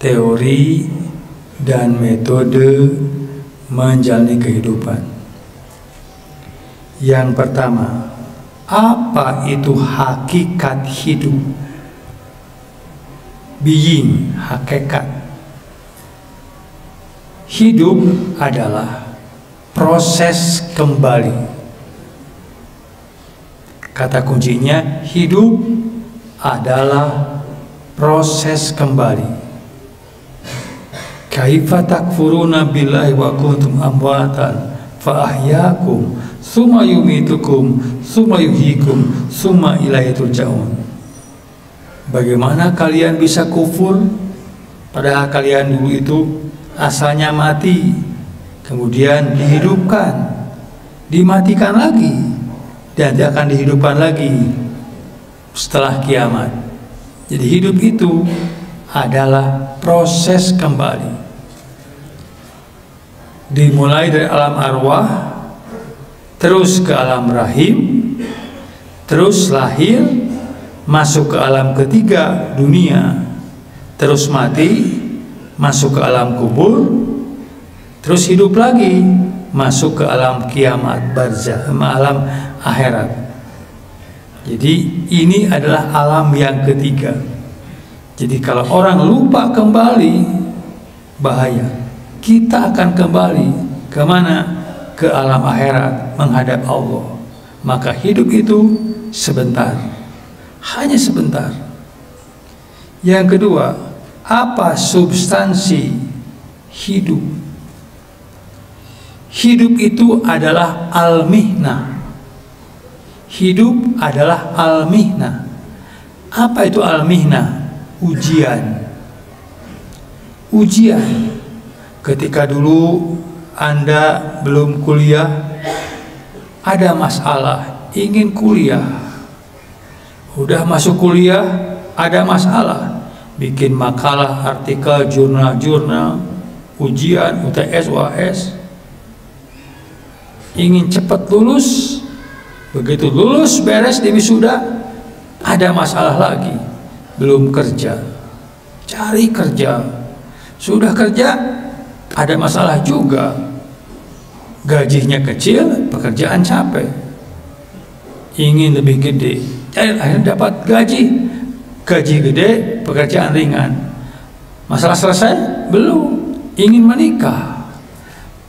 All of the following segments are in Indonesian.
teori dan metode menjalani kehidupan. Yang pertama, apa itu hakikat hidup? Being, hakikat. Hidup adalah proses kembali. Kata kuncinya, hidup adalah proses kembali. Kaifa takfuruna billahi wa kuntum amwatan fa ahyaakum tsumma yumitukum tsumma yuhyikum tsumma ilaihi turja'un. Bagaimana kalian bisa kufur padahal kalian dulu itu asalnya mati, kemudian dihidupkan, dimatikan lagi, dan akan dihidupkan lagi setelah kiamat. Jadi hidup itu adalah proses kembali. Dimulai dari alam arwah, terus ke alam rahim, terus lahir, masuk ke alam ketiga dunia, terus mati, masuk ke alam kubur, terus hidup lagi, masuk ke alam kiamat, barzakh, alam akhirat. Jadi ini adalah alam yang ketiga. Jadi kalau orang lupa kembali, bahaya. Kita akan kembali ke mana? Ke alam akhirat, menghadap Allah. Maka hidup itu sebentar, hanya sebentar. Yang kedua, apa substansi hidup? Hidup itu adalah al-mihnah. Hidup adalah al-mihnah. Apa itu al-mihnah? Ujian. Ujian. Ketika dulu Anda belum kuliah, ada masalah, ingin kuliah. Udah masuk kuliah, ada masalah, bikin makalah, artikel, jurnal-jurnal, ujian, UTS, UAS. Ingin cepat lulus. Begitu lulus, beres di wisuda, ada masalah lagi, belum kerja, cari kerja. Sudah kerja, ada masalah juga, gajinya kecil, pekerjaan capek, ingin lebih gede, akhirnya dapat gaji gede, pekerjaan ringan. Masalah selesai? Belum. Ingin menikah,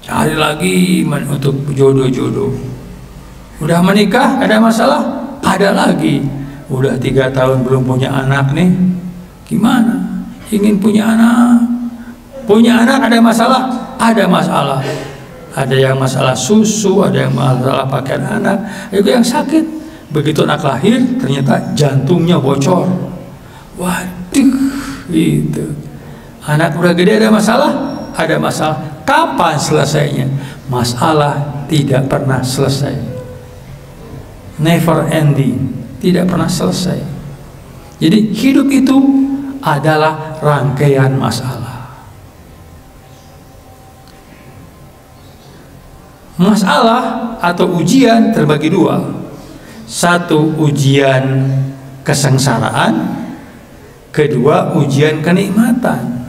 cari lagi untuk jodoh-jodoh. Udah menikah, ada masalah? Ada lagi. Udah 3 tahun belum punya anak nih, gimana? Ingin punya anak. Punya anak ada masalah? Ada masalah. Ada yang masalah susu, ada yang masalah pakaian anak, ada yang sakit. Begitu anak lahir, ternyata jantungnya bocor. Waduh, itu. Anak udah gede ada masalah? Ada masalah. Kapan selesainya? Masalah tidak pernah selesai. Never ending, tidak pernah selesai. Jadi hidup itu adalah rangkaian masalah. Masalah atau ujian terbagi dua. Satu, ujian kesengsaraan. Kedua, ujian kenikmatan.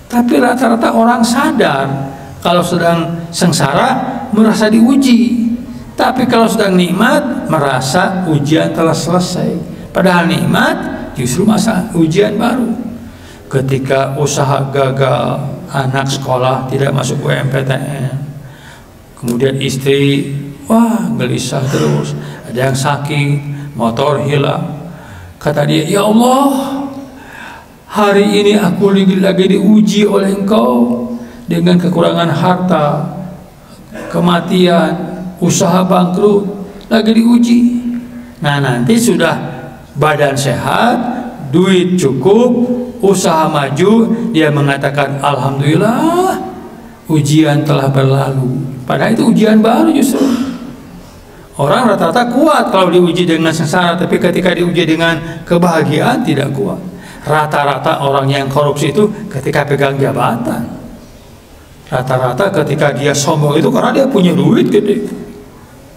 Tapi rata-rata orang sadar kalau sedang sengsara merasa diuji. Tapi kalau sedang nikmat merasa ujian telah selesai. Padahal nikmat justru masa ujian baru. Ketika usaha gagal, anak sekolah tidak masuk UMPTN, kemudian istri, wah, gelisah terus, ada yang sakit, motor hilang. Kata dia, ya Allah, hari ini aku lagi diuji oleh Engkau dengan kekurangan harta, kematian, usaha bangkrut, lagi diuji. Nah, nanti sudah badan sehat, duit cukup, usaha maju, dia mengatakan alhamdulillah, ujian telah berlalu. Padahal itu ujian baru justru. Orang rata-rata kuat kalau diuji dengan sengsara, tapi ketika diuji dengan kebahagiaan tidak kuat. Rata-rata orang yang korupsi itu ketika pegang jabatan. Rata-rata ketika dia sombong itu karena dia punya duit gede.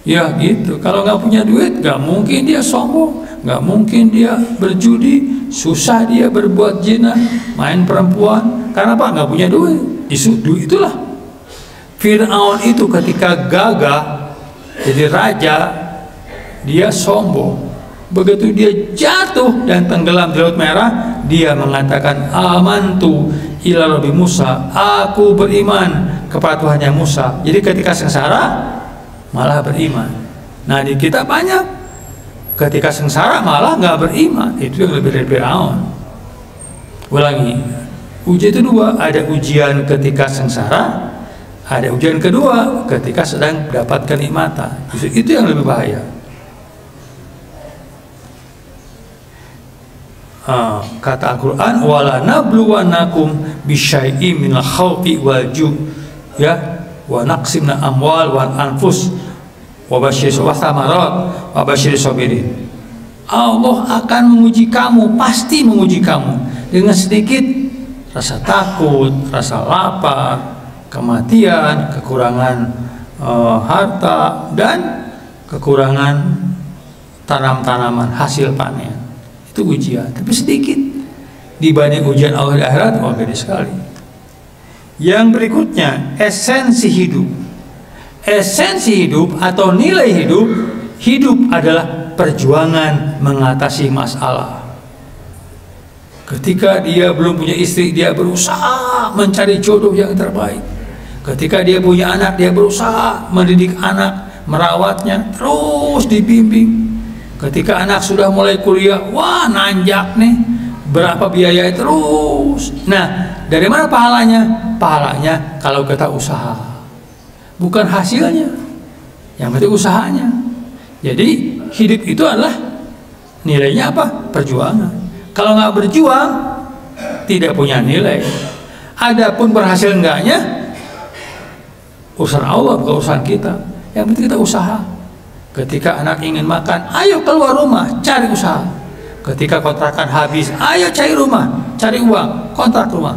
Ya gitu. Kalau nggak punya duit, nggak mungkin dia sombong, nggak mungkin dia berjudi, susah dia berbuat zina, main perempuan, karena apa? Nggak punya duit. Itulah Fir'aun itu ketika gagah jadi raja, dia sombong. Begitu dia jatuh dan tenggelam di Laut Merah, dia mengatakan amantu ila rabbi Musa, aku beriman kepada Tuhannya Musa. Jadi ketika sengsara malah beriman. Nah di kita banyak ketika sengsara malah nggak beriman. Itu yang lebih dari Fir'aun. Ulangi, ujian itu dua, ada ujian ketika sengsara, ada ujian kedua ketika sedang mendapatkan nikmatan. Itu yang lebih bahaya. Kata Al-Quran, wala nabluwannakum bisyai'im minal khawfi wal ju' ya wa naqsim min amwal wal anfus wa basyir samarat wa basyir sabirin. Allah akan menguji kamu, pasti menguji kamu dengan sedikit rasa takut, rasa lapar, kematian, kekurangan harta, dan kekurangan tanam-tanaman hasil panen. Itu ujian, tapi sedikit dibanding ujian Allah di akhirat. Wah, gede sekali. Yang berikutnya, esensi hidup. Esensi hidup atau nilai hidup, hidup adalah perjuangan mengatasi masalah. Ketika dia belum punya istri, dia berusaha mencari jodoh yang terbaik. Ketika dia punya anak, dia berusaha mendidik anak, merawatnya, terus dibimbing. Ketika anak sudah mulai kuliah, wah nanjak nih, berapa biaya terus. Nah, dari mana pahalanya? Pahalanya kalau kita usaha, bukan hasilnya. Yang penting usahanya. Jadi hidup itu adalah nilainya apa? Perjuangan. Kalau nggak berjuang, tidak punya nilai. Adapun berhasil enggaknya, urusan Allah, bukan urusan kita. Yang penting kita usaha. Ketika anak ingin makan, ayo keluar rumah, cari usaha. Ketika kontrakan habis, ayo cari rumah, cari uang, kontrak rumah.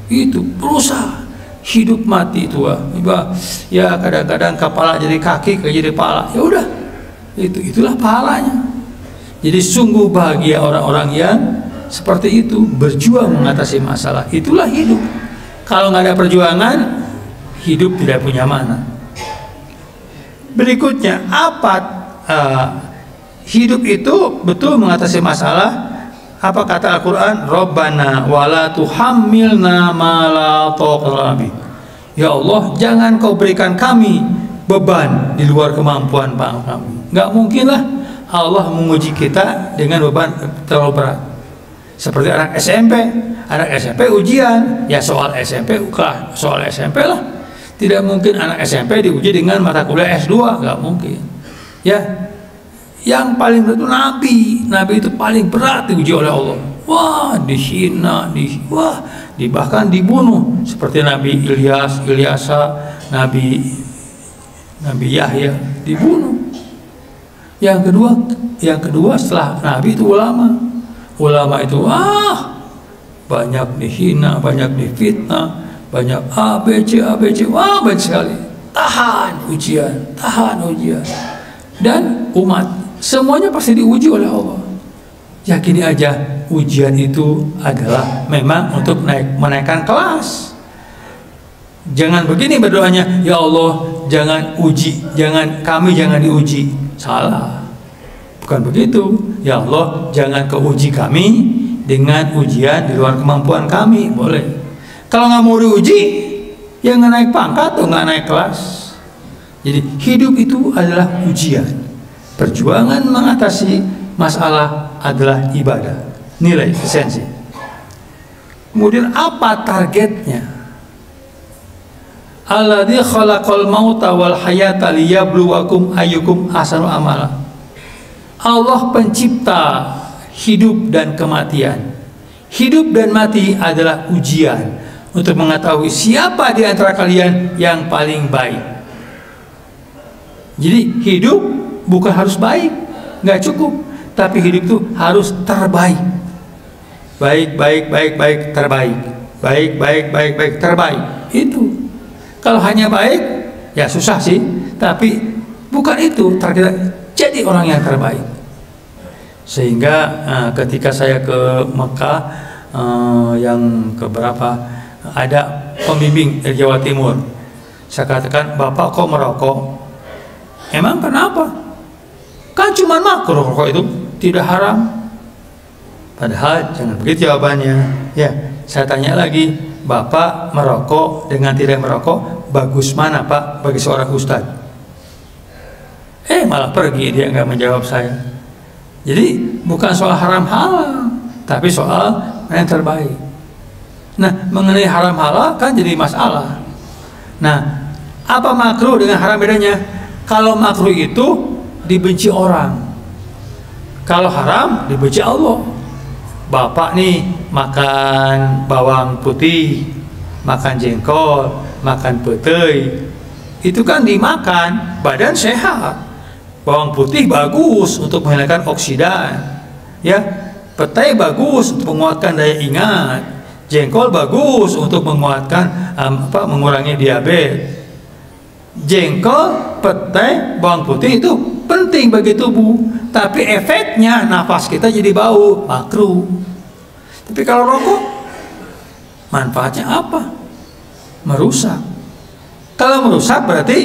Itu berusaha. Hidup mati itu ya kadang-kadang kepala jadi kaki, kaki jadi pala. Ya udah, itulah pahalanya. Jadi sungguh bahagia orang-orang yang seperti itu, berjuang mengatasi masalah. Itulah hidup. Kalau nggak ada perjuangan, hidup tidak punya mana. Berikutnya, apa hidup itu betul mengatasi masalah? Apa kata Al-Quran? Rabbana wala tuhammilna ma la taqata bi. Ya Allah, jangan kau berikan kami beban di luar kemampuan kami. Nggak mungkin lah Allah menguji kita dengan beban terlalu berat. Seperti anak SMP. Anak SMP ujian, ya soal SMP, soal SMP lah. Tidak mungkin anak SMP diuji dengan mata kuliah S2, nggak mungkin. Ya, yang paling berat itu Nabi. Nabi itu paling berat diuji oleh Allah. Wah, dihina, bahkan dibunuh. Seperti Nabi Ilyasa, Nabi Yahya dibunuh. Yang kedua setelah Nabi itu ulama. Ulama itu banyak dihina, banyak difitnah, banyak ABC, wah banyak sekali. Tahan ujian. Dan umat semuanya pasti diuji oleh Allah. Yakini aja ujian itu adalah memang untuk menaikkan kelas. Jangan begini berdoanya, ya Allah jangan kami jangan diuji. Salah. Bukan begitu. Ya Allah jangan kau uji kami dengan ujian di luar kemampuan kami. Boleh. Kalau nggak mau diuji, ya nggak naik pangkat atau nggak naik kelas. Jadi hidup itu adalah ujian. Perjuangan mengatasi masalah adalah ibadah. Nilai esensi. Kemudian apa targetnya? Alladzi khalaqal mauta wal hayata liyabluwakum ayyukum ahsanu amala. Allah pencipta hidup dan kematian. Hidup dan mati adalah ujian untuk mengetahui siapa di antara kalian yang paling baik. Jadi hidup bukan harus baik, nggak cukup, tapi hidup itu harus terbaik. Baik, terbaik. Baik, terbaik. Itu. Kalau hanya baik, ya susah sih. Tapi bukan itu target. Jadi orang yang terbaik. Sehingga ketika saya ke Mekah, yang keberapa, ada pembimbing dari Jawa Timur, saya katakan, "Bapak kok merokok?" "Emang kenapa? Kan cuma makruh rokok itu, tidak haram." Padahal jangan begitu jawabannya. Ya, saya tanya lagi, "Bapak merokok dengan tidak merokok, bagus mana Pak bagi seorang ustadz?" Malah pergi, dia nggak menjawab saya. Jadi bukan soal haram halal, tapi soal yang terbaik. Nah, mengenai haram halal kan jadi masalah. Nah, apa makruh dengan haram bedanya? Kalau makruh itu dibenci orang, kalau haram dibenci Allah. Bapak nih makan bawang putih, makan jengkol, makan petai, itu kan dimakan, badan sehat. Bawang putih bagus untuk menghilangkan oksidan, ya. Petai bagus untuk menguatkan daya ingat. Jengkol bagus untuk menguatkan mengurangi diabetes. Jengkol, petai, bawang putih itu penting bagi tubuh, tapi efeknya nafas kita jadi bau, makruh. Tapi kalau rokok, manfaatnya apa? Merusak. Kalau merusak berarti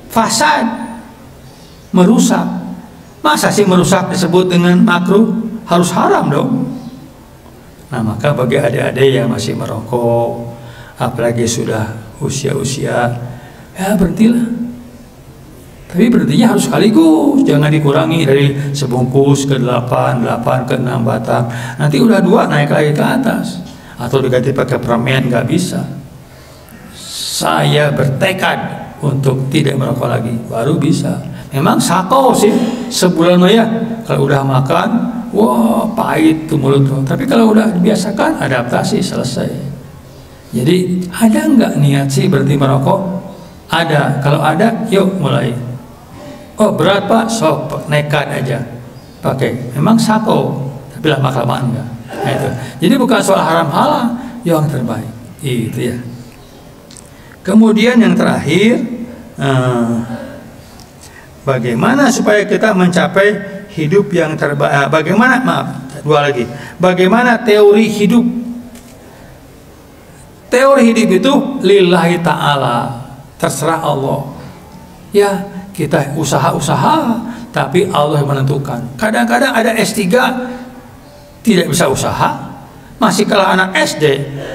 fasad, merusak. Masa sih merusak disebut dengan makruh? Harus haram dong. Nah, maka bagi adik-adik yang masih merokok, apalagi sudah usia-usia, ya berhentilah. Tapi berhentinya harus sekaligus, jangan dikurangi dari sebungkus ke 8 ke 6 batang. Nanti udah 2 naik lagi ke atas, atau diganti pakai permen, nggak bisa. Saya bertekad untuk tidak merokok lagi, baru bisa. Memang sako sih sebulan ya, kalau udah makan, wah pahit tuh mulut. Tapi kalau udah dibiasakan, adaptasi, selesai. Jadi ada nggak niat sih berhenti merokok? Ada. Kalau ada, yuk mulai. Oh berat Pak, sok nekat aja pakai. Memang sako, tapi lama kelamaan enggak. Nah, itu. Jadi bukan soal haram halal, yang terbaik. Itu ya. Kemudian yang terakhir, bagaimana supaya kita mencapai hidup yang terbaik? Bagaimana? Maaf, 2 lagi. Bagaimana teori hidup? Teori hidup itu lillahi ta'ala, terserah Allah. Ya, kita usaha-usaha, tapi Allah yang menentukan. Kadang-kadang ada S3 tidak bisa usaha, masih kalah anak SD.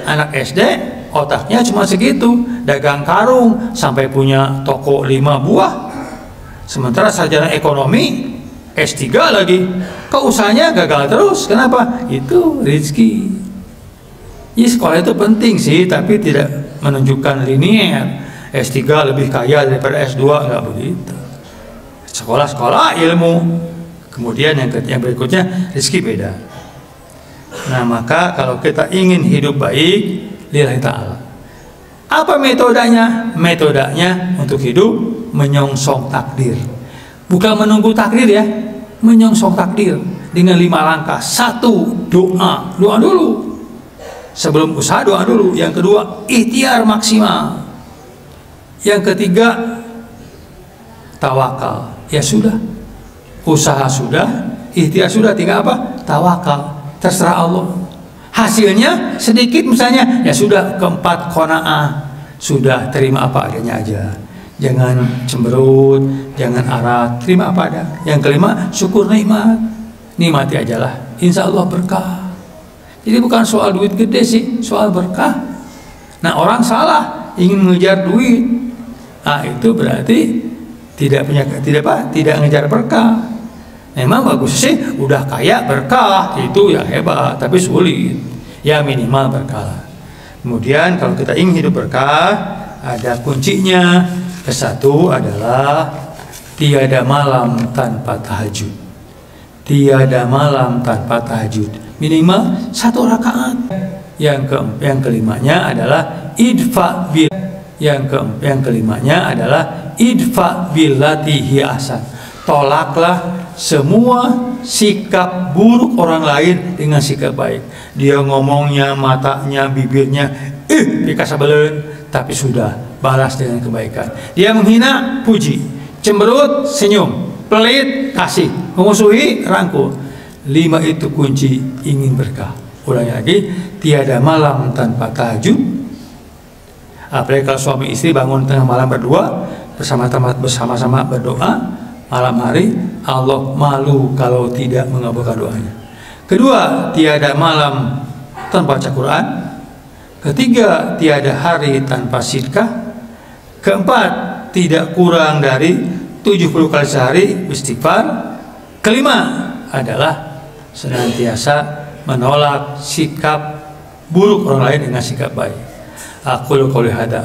Anak SD otaknya cuma segitu, dagang karung sampai punya toko 5 buah. Sementara sarjana ekonomi S3 lagi, kok usahanya gagal terus? Kenapa? Itu rezeki. Ya, sekolah itu penting sih, tapi tidak menunjukkan linier. S3 lebih kaya daripada S2, nggak begitu. Sekolah-sekolah ilmu. Kemudian yang berikutnya, rezeki beda. Nah, maka kalau kita ingin hidup baik, lillahi ta'ala. Apa metodenya? Metodenya untuk hidup menyongsong takdir. Bukan menunggu takdir ya, menyongsong takdir dengan 5 langkah. 1, doa. Doa dulu. Sebelum usaha, doa dulu. Yang kedua, ikhtiar maksimal. Yang ketiga, tawakal. Ya sudah, usaha sudah, ikhtiar sudah, tinggal apa? Tawakal. Terserah Allah. Hasilnya sedikit misalnya, ya sudah. Keempat, qanaah. Sudah, terima apa adanya aja. Jangan cemberut, jangan arat, terima apa ada. Yang kelima, syukur nikmat. Nikmati ajalah, insya Allah berkah. Jadi bukan soal duit gede sih, soal berkah. Nah, orang salah ingin mengejar duit. Nah, itu berarti tidak ngejar berkah. Memang bagus sih, udah kaya berkah, itu yang hebat, tapi sulit. Ya minimal berkah. Kemudian kalau kita ingin hidup berkah, ada kuncinya. Kesatu adalah tiada malam tanpa tahajud. Tiada malam tanpa tahajud. Minimal 1 rakaat. Yang kelimanya adalah idfa bil. Yang kelimanya adalah idfa billati hi ahsan. Tolaklah semua sikap buruk orang lain dengan sikap baik. Dia ngomongnya, matanya, bibirnya, dikasabelen, tapi sudah balas dengan kebaikan. Dia menghina, puji. Cemberut, senyum. Pelit, kasih. Memusuhi, rangkul. 5 itu kunci ingin berkah. Ulangi lagi, tiada malam tanpa tahajud. Apalagi kalau suami istri bangun tengah malam berdua bersama-sama berdoa malam hari, Allah malu kalau tidak mengabulkan doanya. Kedua, tiada malam tanpa baca Quran. Ketiga, tiada hari tanpa sedekah. Keempat, tidak kurang dari 70 kali sehari istighfar. Kelima adalah senantiasa menolak sikap buruk orang lain dengan sikap baik. Aku qouli hadza